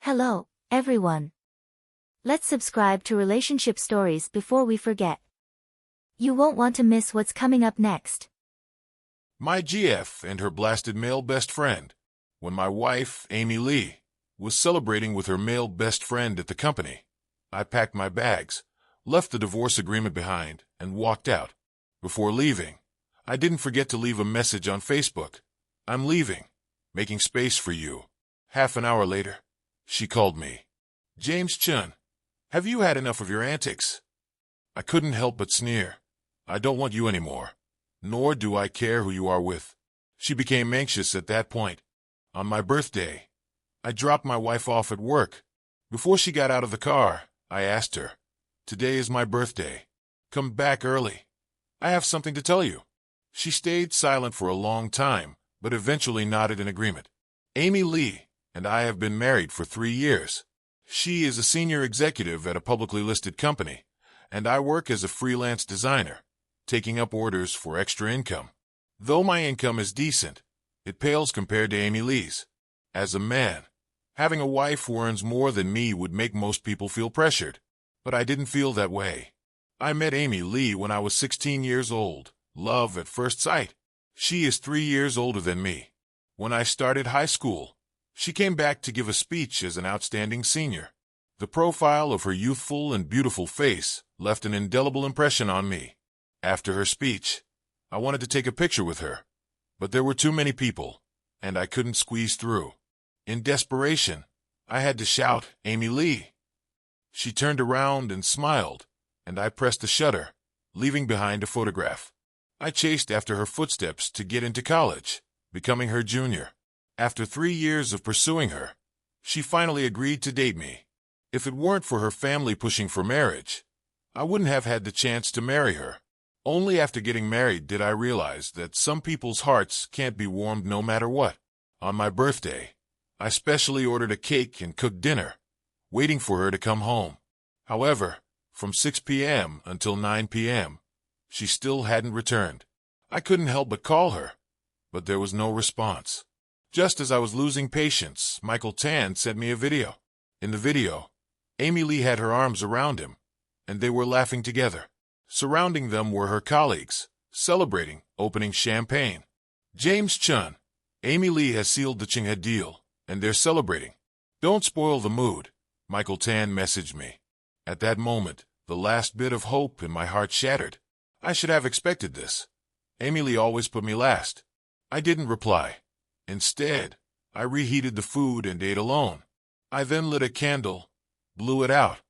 Hello, everyone. Let's subscribe to Relationship Stories before we forget. You won't want to miss what's coming up next. My GF and her blasted male best friend. When my wife, Amy Lee, was celebrating with her male best friend at the company, I packed my bags, left the divorce agreement behind, and walked out. Before leaving, I didn't forget to leave a message on Facebook. I'm leaving, making space for you. Half an hour later, she called me. James Chun, have you had enough of your antics? I couldn't help but sneer. I don't want you anymore, nor do I care who you are with. She became anxious at that point. On my birthday, I dropped my wife off at work. Before she got out of the car, I asked her, "Today is my birthday. Come back early. I have something to tell you." She stayed silent for a long time, but eventually nodded in agreement. Amy Lee and I have been married for 3 years. She is a senior executive at a publicly listed company, and I work as a freelance designer, taking up orders for extra income. Though my income is decent, it pales compared to Amy Lee's. As a man, having a wife who earns more than me would make most people feel pressured, but I didn't feel that way. I met Amy Lee when I was 16 years old, love at first sight. She is 3 years older than me. When I started high school, she came back to give a speech as an outstanding senior. The profile of her youthful and beautiful face left an indelible impression on me. After her speech, I wanted to take a picture with her, but there were too many people, and I couldn't squeeze through. In desperation, I had to shout, "Amy Lee!" She turned around and smiled, and I pressed the shutter, leaving behind a photograph. I chased after her footsteps to get into college, becoming her junior. After 3 years of pursuing her, she finally agreed to date me. If it weren't for her family pushing for marriage, I wouldn't have had the chance to marry her. Only after getting married did I realize that some people's hearts can't be warmed no matter what. On my birthday, I specially ordered a cake and cooked dinner, waiting for her to come home. However, from 6 p.m. until 9 p.m., she still hadn't returned. I couldn't help but call her, but there was no response. Just as I was losing patience, Michael Tan sent me a video. In the video, Amy Lee had her arms around him, and they were laughing together. Surrounding them were her colleagues, celebrating, opening champagne. James Chun, Amy Lee has sealed the Chinghead deal, and they're celebrating. Don't spoil the mood, Michael Tan messaged me. At that moment, the last bit of hope in my heart shattered. I should have expected this. Amy Lee always put me last. I didn't reply. Instead, I reheated the food and ate alone. I then lit a candle, blew it out,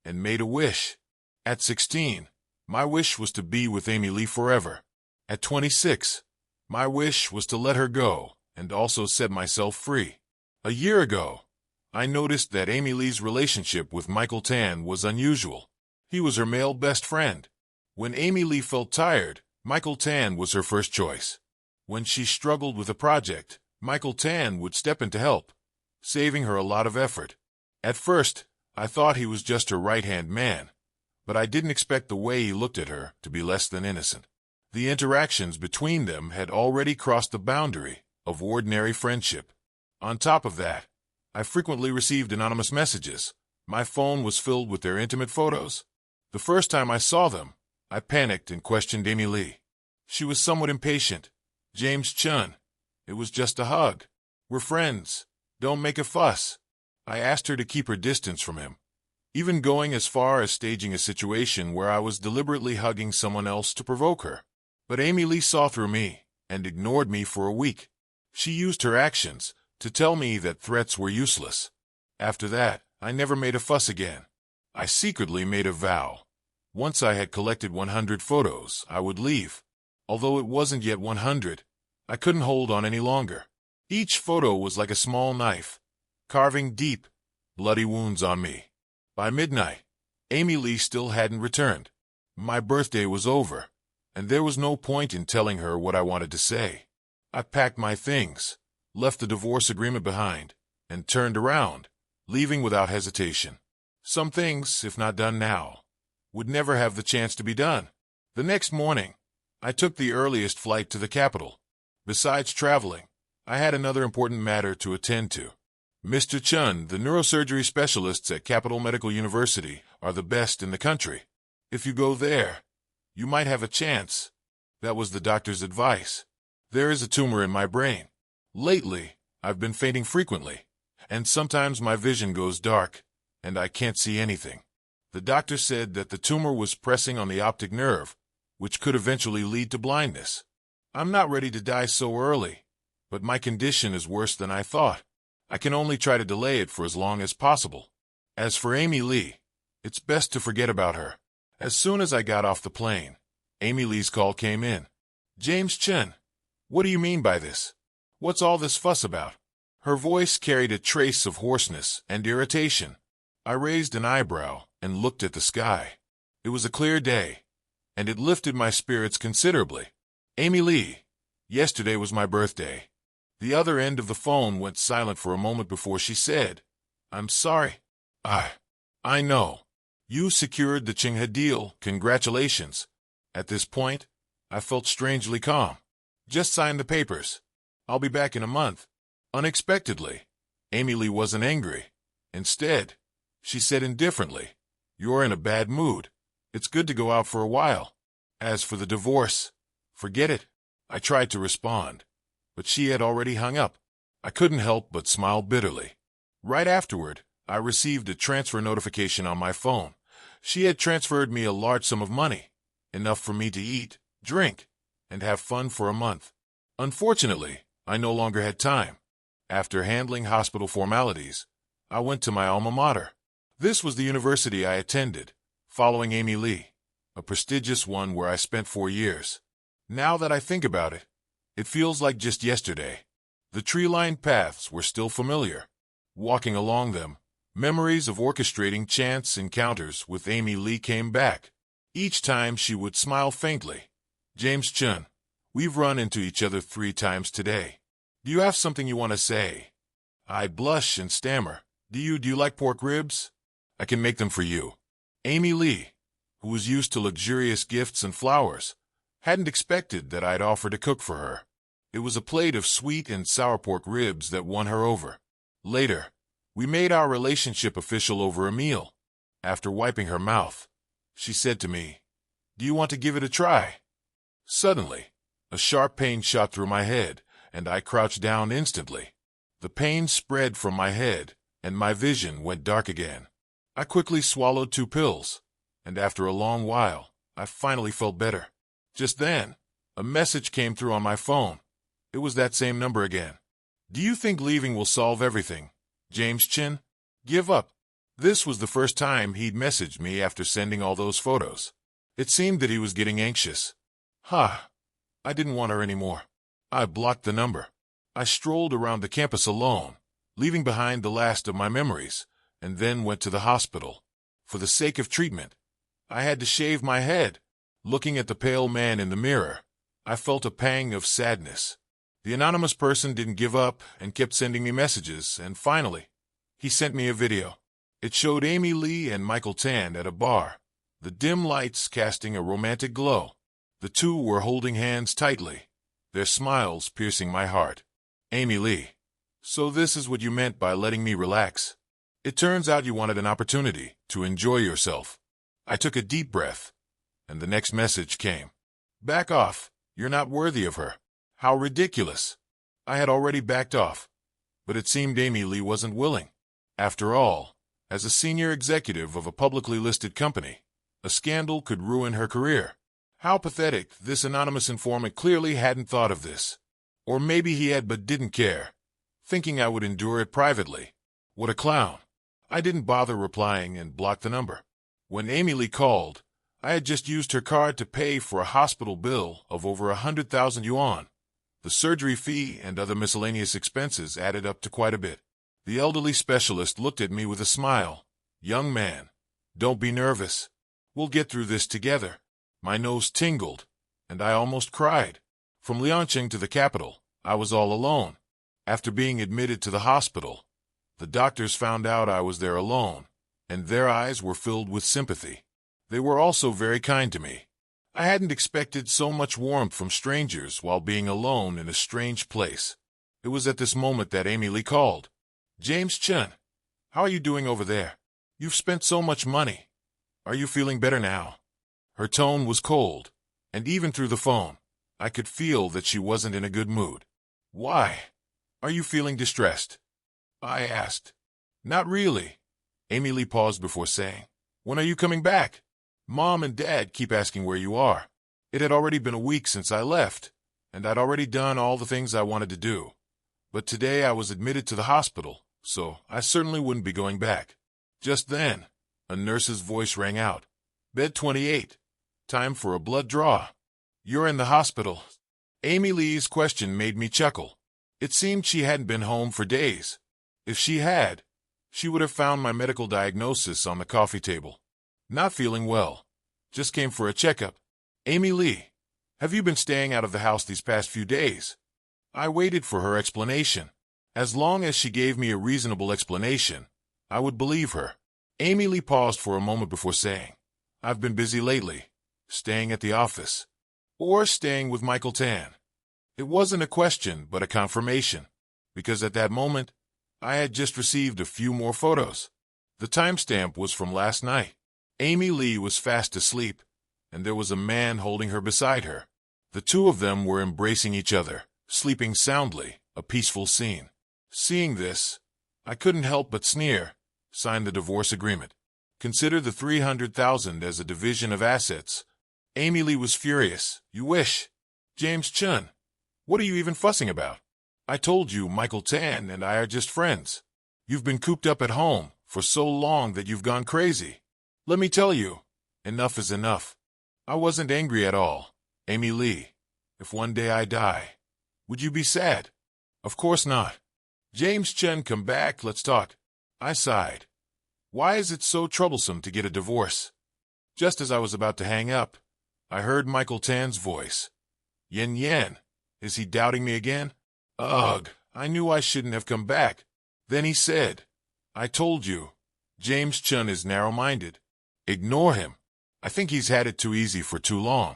and made a wish. At 16, my wish was to be with Amy Lee forever. At 26, my wish was to let her go and also set myself free. A year ago, I noticed that Amy Lee's relationship with Michael Tan was unusual. He was her male best friend. When Amy Lee felt tired, Michael Tan was her first choice. When she struggled with a project, Michael Tan would step in to help, saving her a lot of effort. At first, I thought he was just her right-hand man, but I didn't expect the way he looked at her to be less than innocent. The interactions between them had already crossed the boundary of ordinary friendship. On top of that, I frequently received anonymous messages. My phone was filled with their intimate photos. The first time I saw them, I panicked and questioned Amy Lee. She was somewhat impatient. "James Chun, it was just a hug. We're friends. Don't make a fuss." I asked her to keep her distance from him, even going as far as staging a situation where I was deliberately hugging someone else to provoke her. But Amy Lee saw through me and ignored me for a week. She used her actions to tell me that threats were useless. After that, I never made a fuss again. I secretly made a vow. Once I had collected 100 photos, I would leave. Although it wasn't yet 100, I couldn't hold on any longer. Each photo was like a small knife, carving deep, bloody wounds on me. By midnight, Amy Lee still hadn't returned. My birthday was over, and there was no point in telling her what I wanted to say. I packed my things, left the divorce agreement behind, and turned around, leaving without hesitation. Some things, if not done now, would never have the chance to be done. The next morning, I took the earliest flight to the capital. Besides traveling, I had another important matter to attend to. Mr. Chun, the neurosurgery specialists at Capital Medical University are the best in the country. If you go there, you might have a chance. That was the doctor's advice. There is a tumor in my brain. Lately, I've been fainting frequently, and sometimes my vision goes dark, and I can't see anything. The doctor said that the tumor was pressing on the optic nerve, which could eventually lead to blindness. I'm not ready to die so early, but my condition is worse than I thought. I can only try to delay it for as long as possible. As for Amy Lee, it's best to forget about her. As soon as I got off the plane, Amy Lee's call came in. James Chen, what do you mean by this? What's all this fuss about? Her voice carried a trace of hoarseness and irritation. I raised an eyebrow and looked at the sky. It was a clear day, and it lifted my spirits considerably. Amy Lee, yesterday was my birthday. The other end of the phone went silent for a moment before she said, I'm sorry. I know. You secured the Chingha deal. Congratulations. At this point, I felt strangely calm. Just sign the papers. I'll be back in a month. Unexpectedly, Amy Lee wasn't angry. Instead, she said indifferently, You're in a bad mood. It's good to go out for a while. As for the divorce, forget it. I tried to respond, but she had already hung up. I couldn't help but smile bitterly. Right afterward, I received a transfer notification on my phone. She had transferred me a large sum of money, enough for me to eat, drink, and have fun for a month. Unfortunately, I no longer had time. After handling hospital formalities, I went to my alma mater. This was the university I attended, following Amy Lee, a prestigious one where I spent 4 years. Now that I think about it, it feels like just yesterday. The tree-lined paths were still familiar. Walking along them, memories of orchestrating chance encounters with Amy Lee came back. Each time she would smile faintly. James Chun, we've run into each other 3 times today. Do you have something you want to say? I blush and stammer. Do you like pork ribs? I can make them for you. Amy Lee, who was used to luxurious gifts and flowers, hadn't expected that I'd offer to cook for her. It was a plate of sweet and sour pork ribs that won her over. Later, we made our relationship official over a meal. After wiping her mouth, she said to me, Do you want to give it a try? Suddenly, a sharp pain shot through my head, and I crouched down instantly. The pain spread from my head, and my vision went dark again. I quickly swallowed 2 pills, and after a long while, I finally felt better. Just then, a message came through on my phone. It was that same number again. Do you think leaving will solve everything, James Chin? Give up. This was the first time he'd messaged me after sending all those photos. It seemed that he was getting anxious. I didn't want her anymore. I blocked the number. I strolled around the campus alone, leaving behind the last of my memories, and then went to the hospital. For the sake of treatment, I had to shave my head. Looking at the pale man in the mirror, I felt a pang of sadness. The anonymous person didn't give up and kept sending me messages, and finally, he sent me a video. It showed Amy Lee and Michael Tan at a bar, the dim lights casting a romantic glow. The two were holding hands tightly, their smiles piercing my heart. Amy Lee, so this is what you meant by letting me relax. It turns out you wanted an opportunity to enjoy yourself. I took a deep breath, and the next message came. Back off, you're not worthy of her. How ridiculous. I had already backed off, but it seemed Amy Lee wasn't willing. After all, as a senior executive of a publicly listed company, a scandal could ruin her career. How pathetic. This anonymous informant clearly hadn't thought of this. Or maybe he had but didn't care, thinking I would endure it privately. What a clown. I didn't bother replying and blocked the number. When Amy Lee called, I had just used her card to pay for a hospital bill of over 100,000 yuan. The surgery fee and other miscellaneous expenses added up to quite a bit. The elderly specialist looked at me with a smile. Young man, don't be nervous. We'll get through this together. My nose tingled, and I almost cried. From Liaoning to the capital, I was all alone. After being admitted to the hospital, the doctors found out I was there alone, and their eyes were filled with sympathy. They were also very kind to me. I hadn't expected so much warmth from strangers while being alone in a strange place. It was at this moment that Amy Lee called. James Chun, how are you doing over there? You've spent so much money. Are you feeling better now? Her tone was cold, and even through the phone, I could feel that she wasn't in a good mood. Why? Are you feeling distressed? I asked. Not really. Amy Lee paused before saying, when are you coming back? Mom and Dad keep asking where you are. It had already been a week since I left, and I'd already done all the things I wanted to do. But today I was admitted to the hospital, so I certainly wouldn't be going back. Just then, a nurse's voice rang out. Bed 28. Time for a blood draw. You're in the hospital. Amy Lee's question made me chuckle. It seemed she hadn't been home for days. If she had, she would have found my medical diagnosis on the coffee table. Not feeling well. Just came for a checkup. Amy Lee, have you been staying out of the house these past few days? I waited for her explanation. As long as she gave me a reasonable explanation, I would believe her. Amy Lee paused for a moment before saying, I've been busy lately, staying at the office, or staying with Michael Tan. It wasn't a question, but a confirmation, because at that moment, I had just received a few more photos. The timestamp was from last night. Amy Lee was fast asleep, and there was a man holding her beside her. The two of them were embracing each other, sleeping soundly, a peaceful scene. Seeing this, I couldn't help but sneer. Sign the divorce agreement. Consider the $300,000 as a division of assets. Amy Lee was furious. You wish. James Chun, what are you even fussing about? I told you Michael Tan and I are just friends. You've been cooped up at home for so long that you've gone crazy. Let me tell you, enough is enough. I wasn't angry at all. Amy Lee, if one day I die, would you be sad? Of course not. James Chen, come back, let's talk. I sighed. Why is it so troublesome to get a divorce? Just as I was about to hang up, I heard Michael Tan's voice. Yen Yen, is he doubting me again? Ugh, I knew I shouldn't have come back. Then he said, I told you, James Chun is narrow-minded. Ignore him. I think he's had it too easy for too long.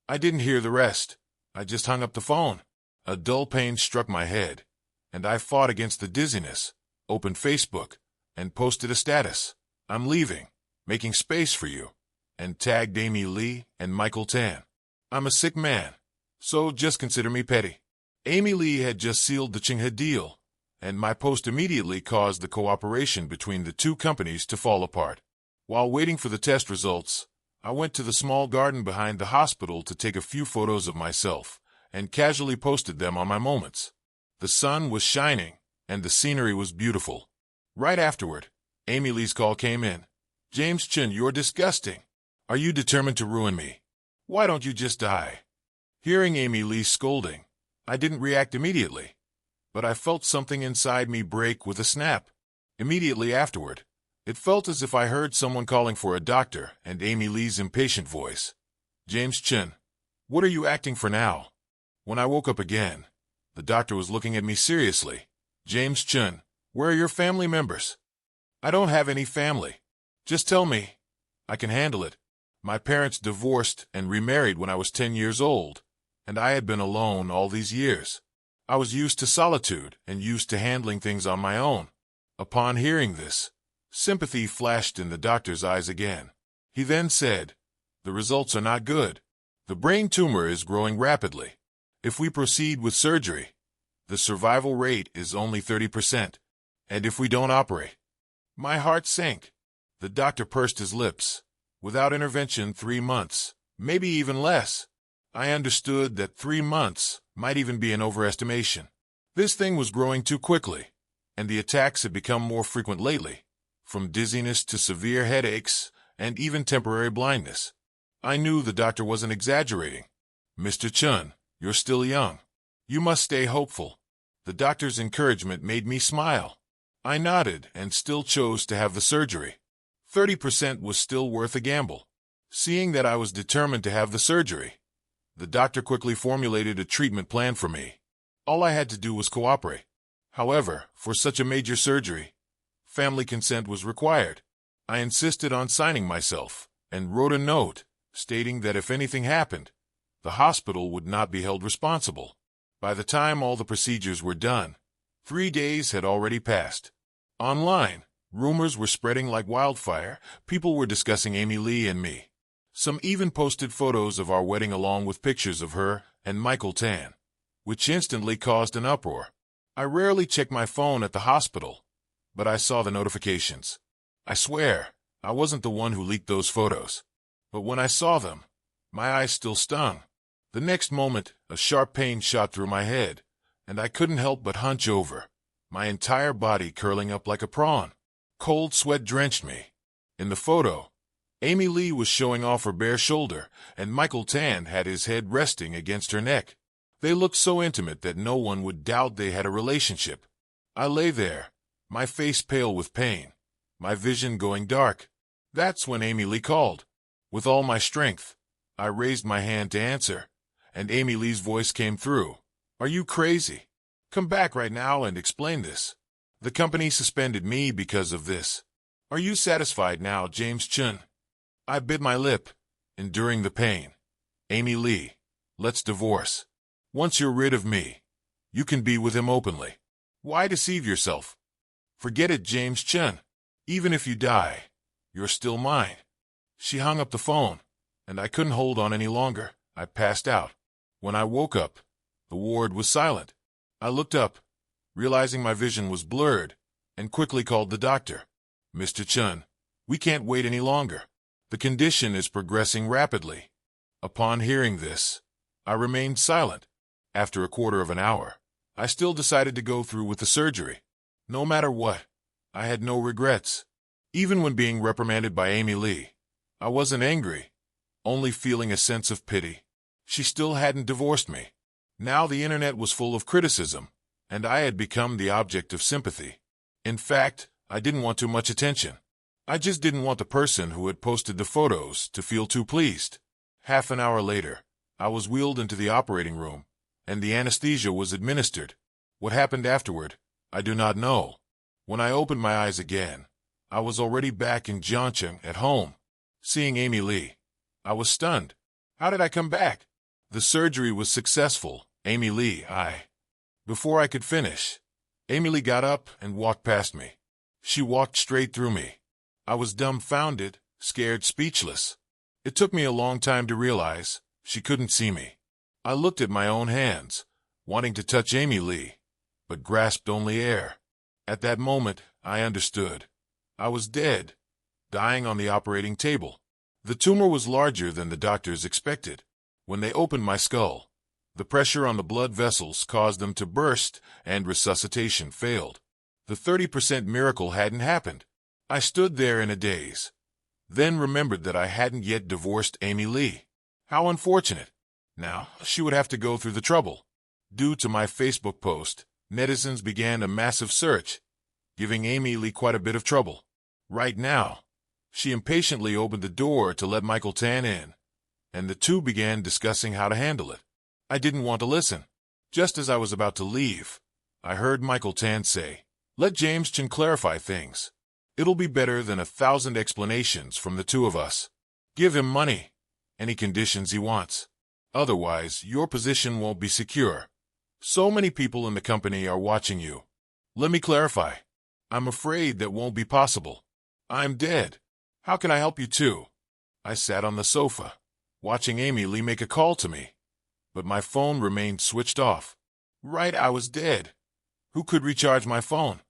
I didn't hear the rest. I just hung up the phone. A dull pain struck my head, and I fought against the dizziness, opened Facebook, and posted a status. I'm leaving, making space for you, and tagged Amy Lee and Michael Tan. I'm a sick man, so just consider me petty. Amy Lee had just sealed the Chingha deal, and my post immediately caused the cooperation between the two companies to fall apart. While waiting for the test results, I went to the small garden behind the hospital to take a few photos of myself, and casually posted them on my moments. The sun was shining, and the scenery was beautiful. Right afterward, Amy Lee's call came in. James Chun, you're disgusting. Are you determined to ruin me? Why don't you just die? Hearing Amy Lee's scolding, I didn't react immediately, but I felt something inside me break with a snap. Immediately afterward, it felt as if I heard someone calling for a doctor and Amy Lee's impatient voice. James Chun, what are you acting for now? When I woke up again, the doctor was looking at me seriously. James Chun, where are your family members? I don't have any family. Just tell me. I can handle it. My parents divorced and remarried when I was 10 years old, and I had been alone all these years. I was used to solitude and used to handling things on my own. Upon hearing this, sympathy flashed in the doctor's eyes again. He then said, the results are not good. The brain tumor is growing rapidly. If we proceed with surgery, the survival rate is only 30%. And if we don't operate, my heart sank. The doctor pursed his lips. Without intervention, 3 months, maybe even less. I understood that 3 months might even be an overestimation. This thing was growing too quickly, and the attacks had become more frequent lately, from dizziness to severe headaches and even temporary blindness. I knew the doctor wasn't exaggerating. Mr. Chun, you're still young. You must stay hopeful. The doctor's encouragement made me smile. I nodded and still chose to have the surgery. 30% was still worth a gamble. Seeing that I was determined to have the surgery, the doctor quickly formulated a treatment plan for me. All I had to do was cooperate. However, for such a major surgery, family consent was required. I insisted on signing myself and wrote a note stating that if anything happened, the hospital would not be held responsible. By the time all the procedures were done, 3 days had already passed. Online, rumors were spreading like wildfire. People were discussing Amy Lee and me. Some even posted photos of our wedding along with pictures of her and Michael Tan, which instantly caused an uproar. I rarely check my phone at the hospital, but I saw the notifications. I swear, I wasn't the one who leaked those photos. But when I saw them, my eyes still stung. The next moment, a sharp pain shot through my head, and I couldn't help but hunch over, my entire body curling up like a prawn. Cold sweat drenched me. In the photo, Amy Lee was showing off her bare shoulder, and Michael Tan had his head resting against her neck. They looked so intimate that no one would doubt they had a relationship. I lay there, my face pale with pain, my vision going dark. That's when Amy Lee called. With all my strength, I raised my hand to answer, and Amy Lee's voice came through. "Are you crazy? Come back right now and explain this. The company suspended me because of this. Are you satisfied now, James Chun?" I bit my lip, enduring the pain. "Amy Lee, let's divorce. Once you're rid of me, you can be with him openly. Why deceive yourself? Forget it, James Chun. Even if you die, you're still mine." She hung up the phone, and I couldn't hold on any longer. I passed out. When I woke up, the ward was silent. I looked up, realizing my vision was blurred, and quickly called the doctor. "Mr. Chun, we can't wait any longer. The condition is progressing rapidly." Upon hearing this, I remained silent. After a quarter of an hour, I still decided to go through with the surgery. No matter what, I had no regrets. Even when being reprimanded by Amy Lee, I wasn't angry, only feeling a sense of pity. She still hadn't divorced me. Now the internet was full of criticism, and I had become the object of sympathy. In fact, I didn't want too much attention. I just didn't want the person who had posted the photos to feel too pleased. Half an hour later, I was wheeled into the operating room, and the anesthesia was administered. What happened afterward, I do not know. When I opened my eyes again, I was already back in Jeoncheon at home. Seeing Amy Lee, I was stunned. How did I come back? The surgery was successful, Amy Lee, Before I could finish, Amy Lee got up and walked past me. She walked straight through me. I was dumbfounded, scared, speechless. It took me a long time to realize she couldn't see me. I looked at my own hands, wanting to touch Amy Lee, but grasped only air. At that moment, I understood. I was dead, dying on the operating table. The tumor was larger than the doctors expected. When they opened my skull, the pressure on the blood vessels caused them to burst, and resuscitation failed. The 30% miracle hadn't happened. I stood there in a daze, then remembered that I hadn't yet divorced Amy Lee. How unfortunate. Now, she would have to go through the trouble. Due to my Facebook post, netizens began a massive search, giving Amy Lee quite a bit of trouble. Right now, she impatiently opened the door to let Michael Tan in, and the two began discussing how to handle it. I didn't want to listen. Just as I was about to leave, I heard Michael Tan say, "Let James Chun clarify things. It'll be better than 1,000 explanations from the two of us. Give him money, any conditions he wants. Otherwise, your position won't be secure. So many people in the company are watching you. Let me clarify. I'm afraid that won't be possible. I'm dead. How can I help you too?" I sat on the sofa, watching Amy Lee make a call to me, but my phone remained switched off. Right, I was dead. Who could recharge my phone?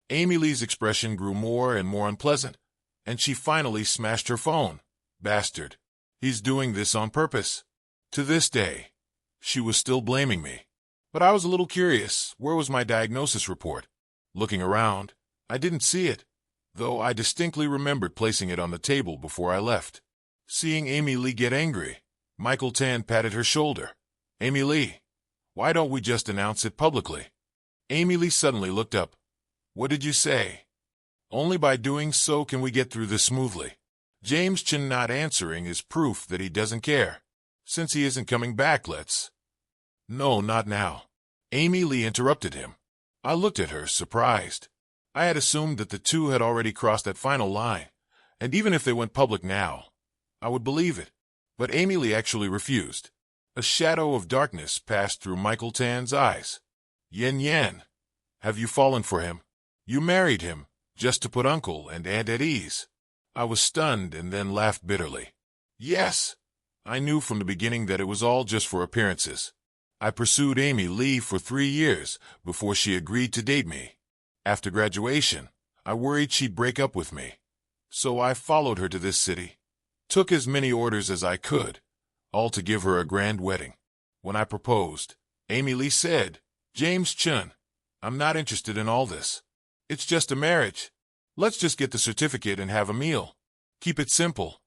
Amy Lee's expression grew more and more unpleasant, and she finally smashed her phone. Bastard. He's doing this on purpose. To this day, she was still blaming me. But I was a little curious. Where was my diagnosis report? Looking around, I didn't see it, though I distinctly remembered placing it on the table before I left. Seeing Amy Lee get angry, Michael Tan patted her shoulder. "Amy Lee, why don't we just announce it publicly?" Amy Lee suddenly looked up. "What did you say?" "Only by doing so can we get through this smoothly. James Chun not answering is proof that he doesn't care. Since he isn't coming back, let's—" "No, not now." Amy Lee interrupted him. I looked at her, surprised. I had assumed that the two had already crossed that final line, and even if they went public now, I would believe it. But Amy Lee actually refused. A shadow of darkness passed through Michael Tan's eyes. "Yen Yen, have you fallen for him? You married him, just to put Uncle and Aunt at ease. I was stunned and then laughed bitterly. Yes, I knew from the beginning that it was all just for appearances. I pursued Amy Lee for 3 years before she agreed to date me. After graduation, I worried she'd break up with me. So I followed her to this city, took as many orders as I could, all to give her a grand wedding. When I proposed, Amy Lee said, "James Chun, I'm not interested in all this. It's just a marriage. Let's just get the certificate and have a meal. Keep it simple."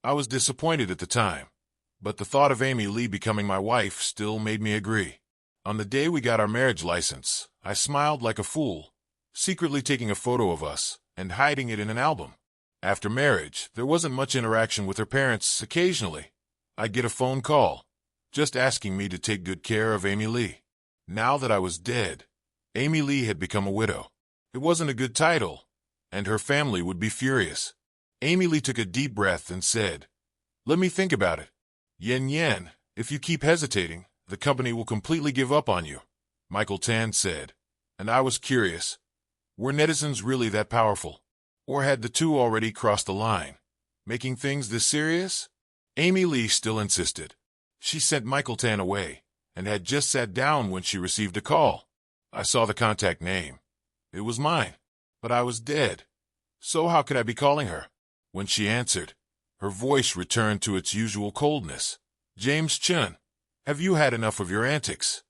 I was disappointed at the time, but the thought of Amy Lee becoming my wife still made me agree. On the day we got our marriage license, I smiled like a fool, secretly taking a photo of us and hiding it in an album. After marriage, there wasn't much interaction with her parents. Occasionally, I'd get a phone call, just asking me to take good care of Amy Lee. Now that I was dead, Amy Lee had become a widow. It wasn't a good title, and her family would be furious. Amy Lee took a deep breath and said, "Let me think about it. Yen, if you keep hesitating, the company will completely give up on you," Michael Tan said. And I was curious. Were netizens really that powerful? Or had the two already crossed the line, making things this serious? Amy Lee still insisted. She sent Michael Tan away, and had just sat down when she received a call. I saw the contact name. It was mine, but I was dead. So how could I be calling her? When she answered, her voice returned to its usual coldness. "James Chun, have you had enough of your antics?"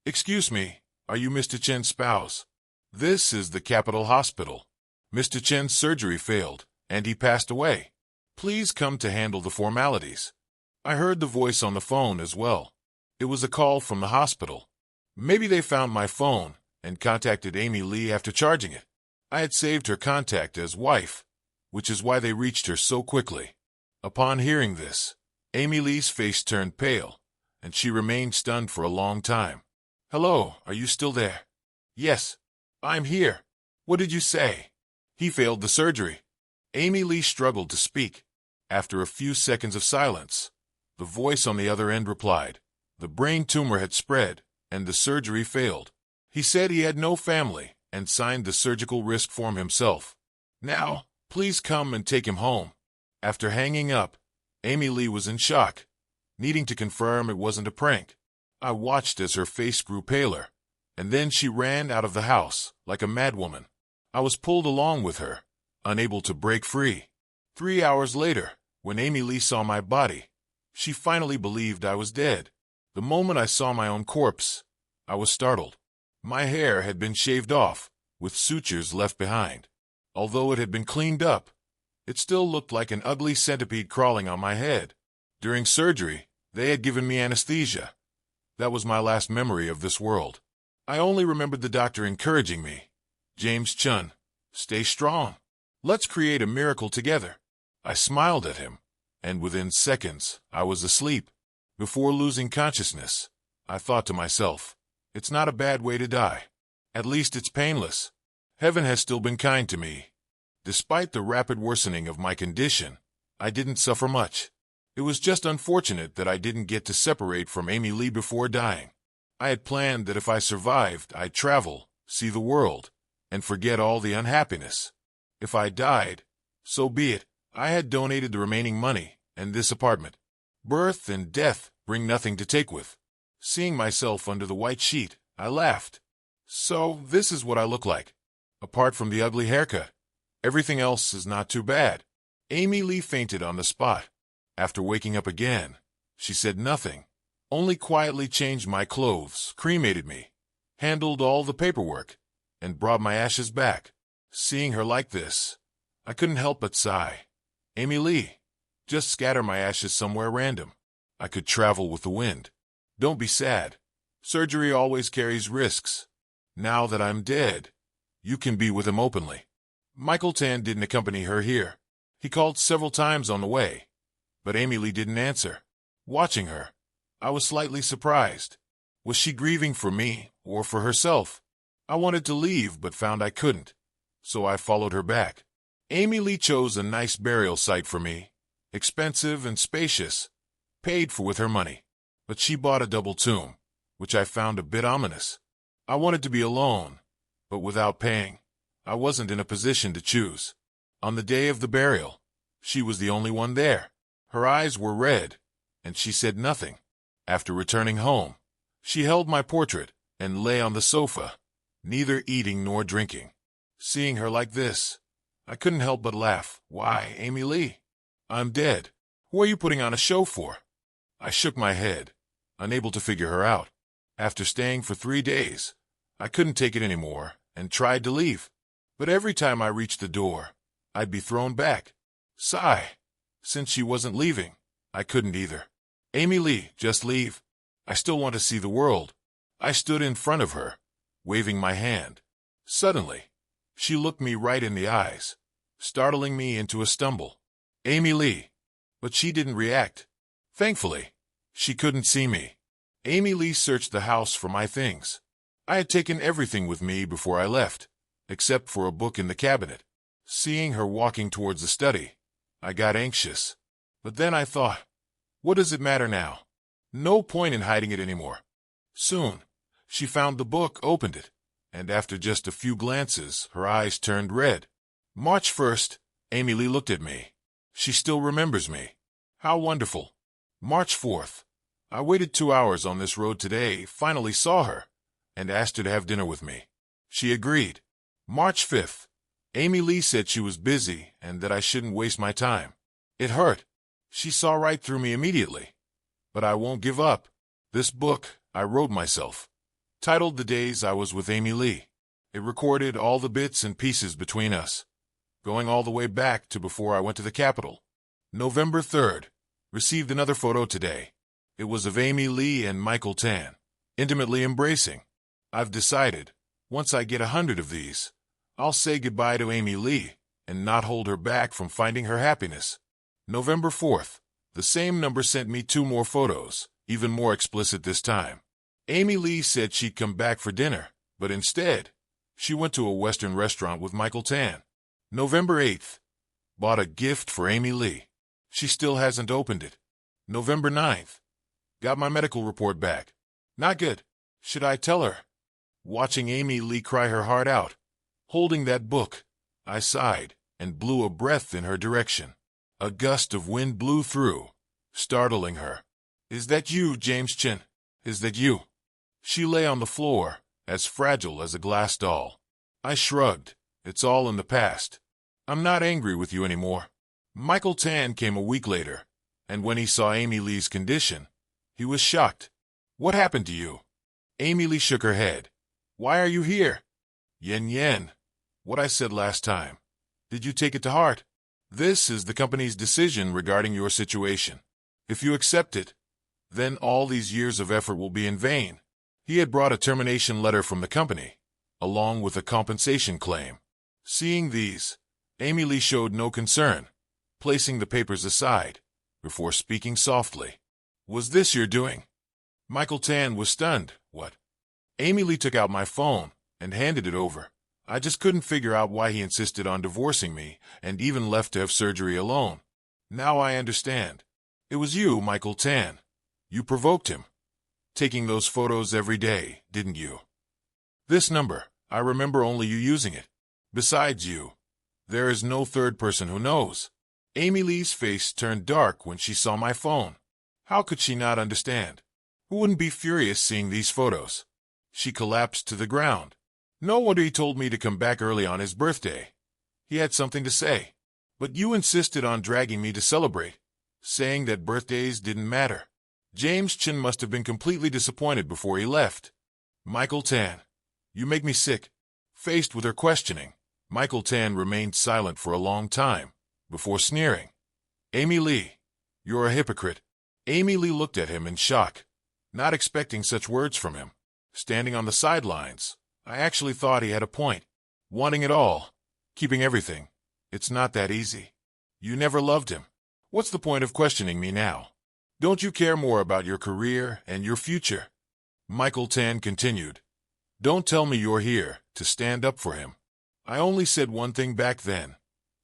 "Excuse me, are you Mr. Chen's spouse?" "This is the Capital Hospital. Mr. Chen's surgery failed, and he passed away. Please come to handle the formalities." I heard the voice on the phone as well. It was a call from the hospital. Maybe they found my phone and contacted Amy Lee after charging it. I had saved her contact as wife, which is why they reached her so quickly. Upon hearing this, Amy Lee's face turned pale, and she remained stunned for a long time. "Hello, are you still there?" "Yes, I'm here. What did you say?" "He failed the surgery." Amy Lee struggled to speak. After a few seconds of silence, the voice on the other end replied. The brain tumor had spread, and the surgery failed. He said he had no family and signed the surgical risk form himself. "Now, please come and take him home." After hanging up, Amy Lee was in shock, needing to confirm it wasn't a prank. I watched as her face grew paler, and then she ran out of the house like a madwoman. I was pulled along with her, unable to break free. 3 hours later, when Amy Lee saw my body, she finally believed I was dead. The moment I saw my own corpse, I was startled. My hair had been shaved off, with sutures left behind. Although it had been cleaned up, it still looked like an ugly centipede crawling on my head. During surgery, they had given me anesthesia. That was my last memory of this world. I only remembered the doctor encouraging me. "James Chun, stay strong. Let's create a miracle together." I smiled at him, and within seconds, I was asleep. Before losing consciousness, I thought to myself, it's not a bad way to die. At least it's painless. Heaven has still been kind to me. Despite the rapid worsening of my condition, I didn't suffer much. It was just unfortunate that I didn't get to separate from Amy Lee before dying. I had planned that if I survived, I'd travel, see the world, and forget all the unhappiness. If I died, so be it. I had donated the remaining money and this apartment. Birth and death bring nothing to take with. Seeing myself under the white sheet, I laughed. So this is what I look like. Apart from the ugly haircut, everything else is not too bad. Amy Lee fainted on the spot. After waking up again, she said nothing, only quietly changed my clothes, cremated me, handled all the paperwork, and brought my ashes back. Seeing her like this, I couldn't help but sigh. "Amy Lee, just scatter my ashes somewhere random. I could travel with the wind. Don't be sad. Surgery always carries risks. Now that I'm dead, you can be with him openly." Michael Tan didn't accompany her here. He called several times on the way, but Amy Lee didn't answer. Watching her, I was slightly surprised. Was she grieving for me or for herself? I wanted to leave but found I couldn't, so I followed her back. Amy Lee chose a nice burial site for me, expensive and spacious, paid for with her money. But she bought a double tomb, which I found a bit ominous. I wanted to be alone, but without paying. I wasn't in a position to choose. On the day of the burial, she was the only one there. Her eyes were red, and she said nothing. After returning home, she held my portrait and lay on the sofa, neither eating nor drinking. Seeing her like this, I couldn't help but laugh. Why, Amy Lee? I'm dead. Who are you putting on a show for? I shook my head, unable to figure her out. After staying for 3 days, I couldn't take it anymore and tried to leave. But every time I reached the door, I'd be thrown back. Sigh. Since she wasn't leaving, I couldn't either. Amy Lee, just leave. I still want to see the world. I stood in front of her, waving my hand. Suddenly, she looked me right in the eyes, startling me into a stumble. Amy Lee. But she didn't react. Thankfully, she couldn't see me. Amy Lee searched the house for my things. I had taken everything with me before I left, except for a book in the cabinet. Seeing her walking towards the study, I got anxious. But then I thought, what does it matter now? No point in hiding it anymore. Soon, she found the book, opened it, and after just a few glances, her eyes turned red. March 1st, Amy Lee looked at me. She still remembers me. How wonderful. March 4th, I waited 2 hours on this road today, finally saw her, and asked her to have dinner with me. She agreed. March 5th, Amy Lee said she was busy and that I shouldn't waste my time. It hurt. She saw right through me immediately. But I won't give up. This book I wrote myself, titled The Days I Was with Amy Lee. It recorded all the bits and pieces between us, going all the way back to before I went to the Capitol. November 3rd, received another photo today. It was of Amy Lee and Michael Tan, intimately embracing. I've decided, once I get 100 of these, I'll say goodbye to Amy Lee and not hold her back from finding her happiness. November 4th, the same number sent me 2 more photos, even more explicit this time. Amy Lee said she'd come back for dinner, but instead, she went to a Western restaurant with Michael Tan. November 8th, bought a gift for Amy Lee. She still hasn't opened it. November 9th, got my medical report back. Not good. Should I tell her? Watching Amy Lee cry her heart out, holding that book, I sighed and blew a breath in her direction. A gust of wind blew through, startling her. Is that you, James Chin? Is that you? She lay on the floor, as fragile as a glass doll. I shrugged. It's all in the past. I'm not angry with you anymore. Michael Tan came a week later, and when he saw Amy Lee's condition, he was shocked. What happened to you? Amy Lee shook her head. Why are you here? Yen. What I said last time. Did you take it to heart? This is the company's decision regarding your situation. If you accept it, then all these years of effort will be in vain. He had brought a termination letter from the company, along with a compensation claim. Seeing these, Amy Lee showed no concern, placing the papers aside, before speaking softly. Was this your doing? Michael Tan was stunned. What? Amy Lee took out my phone and handed it over. I just couldn't figure out why he insisted on divorcing me and even left to have surgery alone. Now I understand. It was you, Michael Tan. You provoked him. Taking those photos every day, didn't you? This number, I remember only you using it. Besides you, there is no third person who knows. Amy Lee's face turned dark when she saw my phone. How could she not understand? Who wouldn't be furious seeing these photos? She collapsed to the ground. No wonder he told me to come back early on his birthday. He had something to say. But you insisted on dragging me to celebrate, saying that birthdays didn't matter. James Chin must have been completely disappointed before he left. Michael Tan, you make me sick. Faced with her questioning, Michael Tan remained silent for a long time, before sneering. Amy Lee, you're a hypocrite. Amy Lee looked at him in shock, not expecting such words from him. Standing on the sidelines, I actually thought he had a point. Wanting it all, keeping everything, it's not that easy. You never loved him. What's the point of questioning me now? Don't you care more about your career and your future? Michael Tan continued. Don't tell me you're here to stand up for him. I only said one thing back then.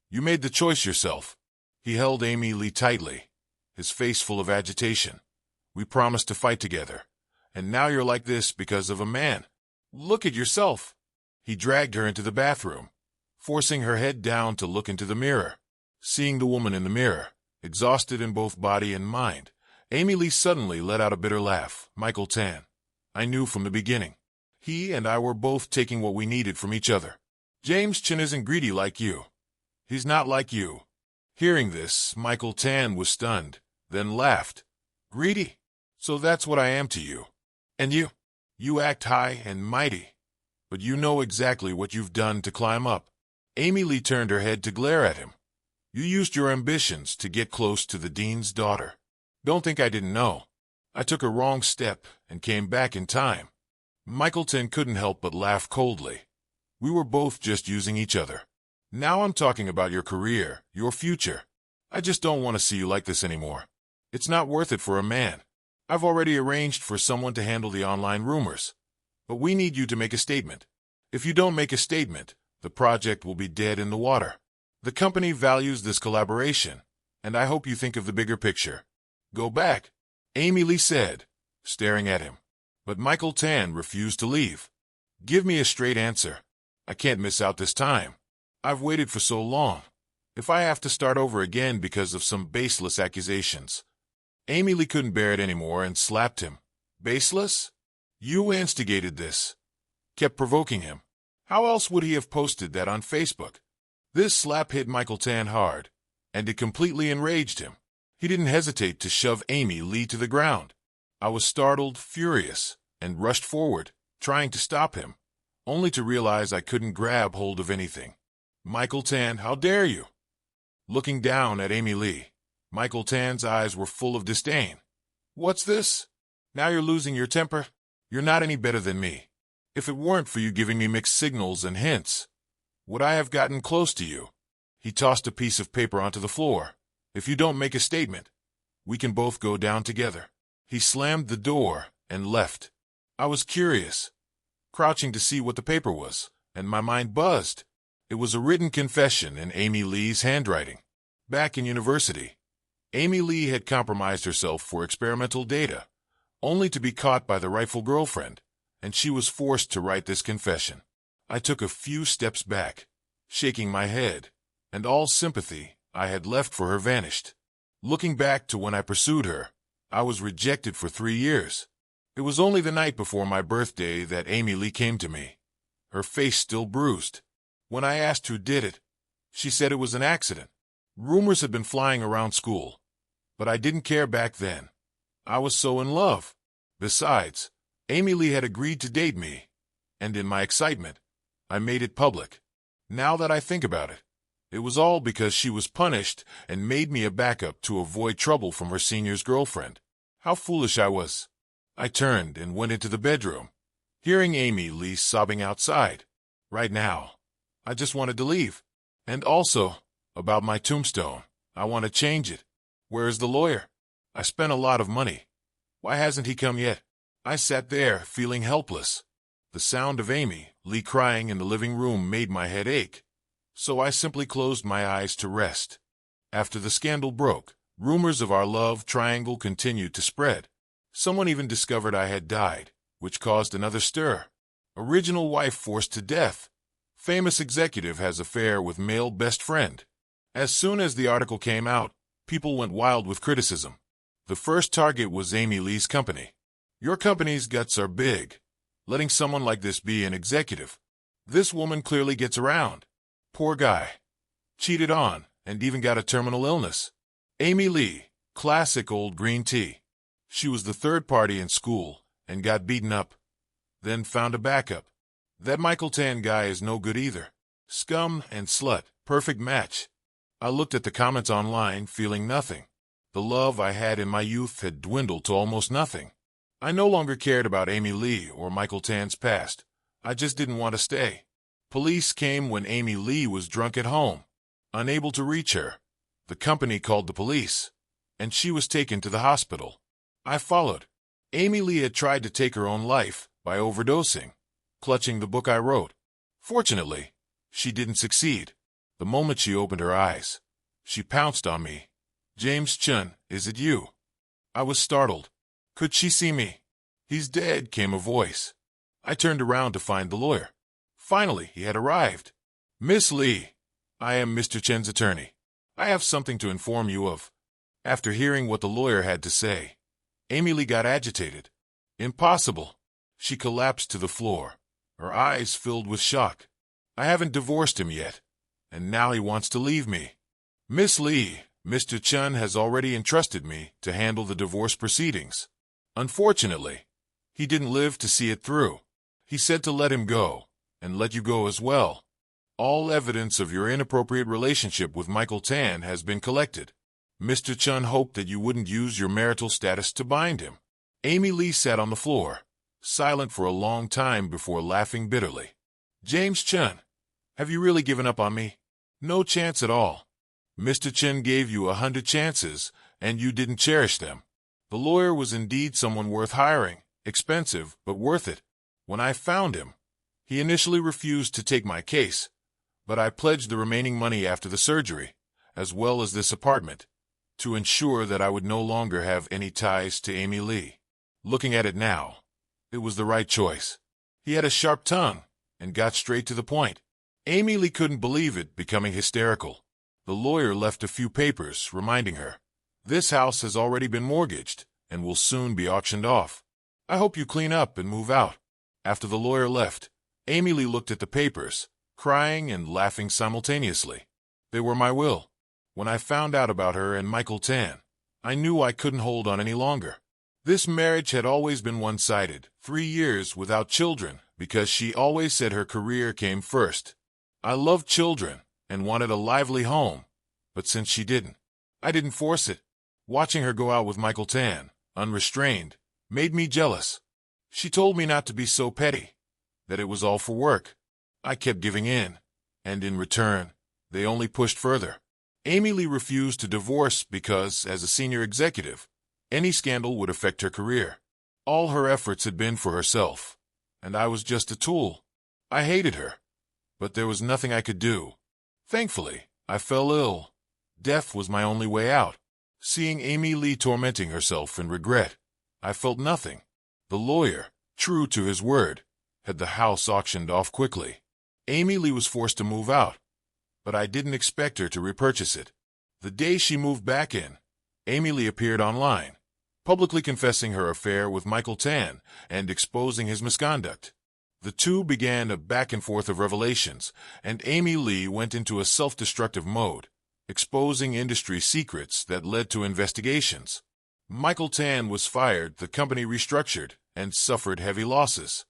You made the choice yourself. He held Amy Lee tightly, his face full of agitation. We promised to fight together, and now you're like this because of a man. Look at yourself. He dragged her into the bathroom, forcing her head down to look into the mirror. Seeing the woman in the mirror, exhausted in both body and mind, Amy Lee suddenly let out a bitter laugh. Michael Tan. I knew from the beginning. He and I were both taking what we needed from each other. James Chin isn't greedy like you. He's not like you. Hearing this, Michael Tan was stunned, then laughed. Greedy? So that's what I am to you. And you? You act high and mighty. But you know exactly what you've done to climb up. Amy Lee turned her head to glare at him. You used your ambitions to get close to the dean's daughter. Don't think I didn't know. I took a wrong step and came back in time. Michaelton couldn't help but laugh coldly. We were both just using each other. Now I'm talking about your career, your future. I just don't want to see you like this anymore. It's not worth it for a man. I've already arranged for someone to handle the online rumors. But we need you to make a statement. If you don't make a statement, the project will be dead in the water. The company values this collaboration, and I hope you think of the bigger picture. Go back, Amy Lee said, staring at him. But Michael Tan refused to leave. Give me a straight answer. I can't miss out this time. I've waited for so long. If I have to start over again because of some baseless accusations. Amy Lee couldn't bear it anymore and slapped him. Baseless? You instigated this. Kept provoking him. How else would he have posted that on Facebook? This slap hit Michael Tan hard, and it completely enraged him. He didn't hesitate to shove Amy Lee to the ground. I was startled, furious, and rushed forward, trying to stop him, only to realize I couldn't grab hold of anything. Michael Tan, how dare you? Looking down at Amy Lee, Michael Tan's eyes were full of disdain. What's this? Now you're losing your temper? You're not any better than me. If it weren't for you giving me mixed signals and hints, would I have gotten close to you? He tossed a piece of paper onto the floor. If you don't make a statement, we can both go down together. He slammed the door and left. I was curious, crouching to see what the paper was, and my mind buzzed. It was a written confession in Amy Lee's handwriting. Back in university, Amy Lee had compromised herself for experimental data, only to be caught by the rightful girlfriend, and she was forced to write this confession. I took a few steps back, shaking my head, and all sympathy I had left for her vanished. Looking back to when I pursued her, I was rejected for 3 years. It was only the night before my birthday that Amy Lee came to me, her face still bruised. When I asked who did it, she said it was an accident. Rumors had been flying around school, but I didn't care back then. I was so in love. Besides, Amy Lee had agreed to date me, and in my excitement, I made it public. Now that I think about it, it was all because she was punished and made me a backup to avoid trouble from her senior's girlfriend. How foolish I was. I turned and went into the bedroom, hearing Amy Lee sobbing outside. Right now, I just wanted to leave. And also, about my tombstone, I want to change it. Where is the lawyer? I spent a lot of money. Why hasn't he come yet? I sat there, feeling helpless. The sound of Amy Lee crying in the living room made my head ache, so I simply closed my eyes to rest. After the scandal broke, rumors of our love triangle continued to spread. Someone even discovered I had died, which caused another stir. Original wife forced to death. Famous executive has affair with male best friend. As soon as the article came out, people went wild with criticism. The first target was Amy Lee's company. Your company's guts are big, letting someone like this be an executive. This woman clearly gets around. Poor guy. Cheated on, and even got a terminal illness. Amy Lee, classic old green tea. She was the third party in school, and got beaten up. Then found a backup. That Michael Tan guy is no good either. Scum and slut, perfect match. I looked at the comments online, feeling nothing. The love I had in my youth had dwindled to almost nothing. I no longer cared about Amy Lee or Michael Tan's past. I just didn't want to stay. Police came when Amy Lee was drunk at home. Unable to reach her, the company called the police, and she was taken to the hospital. I followed. Amy Lee had tried to take her own life by overdosing, clutching the book I wrote. Fortunately, she didn't succeed. The moment she opened her eyes, she pounced on me. James Chun, is it you? I was startled. Could she see me? He's dead, came a voice. I turned around to find the lawyer. Finally, he had arrived. Miss Lee, I am Mr. Chen's attorney. I have something to inform you of. After hearing what the lawyer had to say, Amy Lee got agitated. Impossible. She collapsed to the floor, her eyes filled with shock. I haven't divorced him yet, and now he wants to leave me. Miss Lee, Mr. Chen has already entrusted me to handle the divorce proceedings. Unfortunately, he didn't live to see it through. He said to let him go, and let you go as well. All evidence of your inappropriate relationship with Michael Tan has been collected. Mr. Chen hoped that you wouldn't use your marital status to bind him. Amy Lee sat on the floor, silent for a long time before laughing bitterly. James Chen, have you really given up on me? No chance at all. Mr. Chen gave you 100 chances, and you didn't cherish them. The lawyer was indeed someone worth hiring, expensive, but worth it. When I found him, he initially refused to take my case, but I pledged the remaining money after the surgery, as well as this apartment, to ensure that I would no longer have any ties to Amy Lee. Looking at it now, it was the right choice. He had a sharp tongue and got straight to the point. Amy Lee couldn't believe it, becoming hysterical. The lawyer left a few papers reminding her, "This house has already been mortgaged and will soon be auctioned off. I hope you clean up and move out." After the lawyer left, Amy Lee looked at the papers, crying and laughing simultaneously. They were my will. When I found out about her and Michael Tan, I knew I couldn't hold on any longer. This marriage had always been one-sided, 3 years without children, because she always said her career came first. I loved children and wanted a lively home, but since she didn't, I didn't force it. Watching her go out with Michael Tan, unrestrained, made me jealous. She told me not to be so petty, that it was all for work. I kept giving in, and in return, they only pushed further. Amy Lee refused to divorce because, as a senior executive, any scandal would affect her career. All her efforts had been for herself, and I was just a tool. I hated her, but there was nothing I could do. Thankfully, I fell ill. Death was my only way out. Seeing Amy Lee tormenting herself in regret, I felt nothing. The lawyer, true to his word, had the house auctioned off quickly. Amy Lee was forced to move out, but I didn't expect her to repurchase it. The day she moved back in, Amy Lee appeared online, publicly confessing her affair with Michael Tan and exposing his misconduct. The two began a back and forth of revelations, and Amy Lee went into a self-destructive mode, exposing industry secrets that led to investigations. Michael Tan was fired, the company restructured, and suffered heavy losses.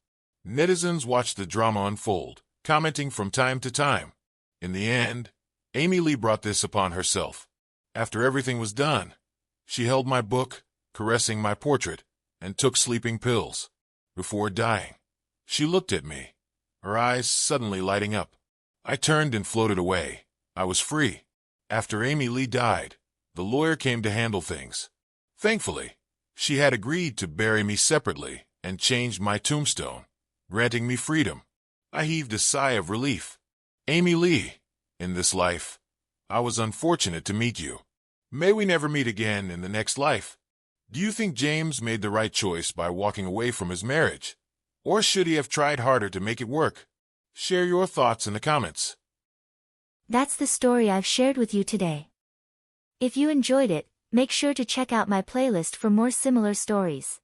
Netizens watched the drama unfold, commenting from time to time. In the end, Amy Lee brought this upon herself. After everything was done, she held my book, caressing my portrait, and took sleeping pills. Before dying, she looked at me, her eyes suddenly lighting up. I turned and floated away. I was free. After Amy Lee died, the lawyer came to handle things. Thankfully, she had agreed to bury me separately and changed my tombstone, granting me freedom. I heaved a sigh of relief. Amy Lee, in this life, I was unfortunate to meet you. May we never meet again in the next life. Do you think James made the right choice by walking away from his marriage? Or should he have tried harder to make it work? Share your thoughts in the comments. That's the story I've shared with you today. If you enjoyed it, make sure to check out my playlist for more similar stories.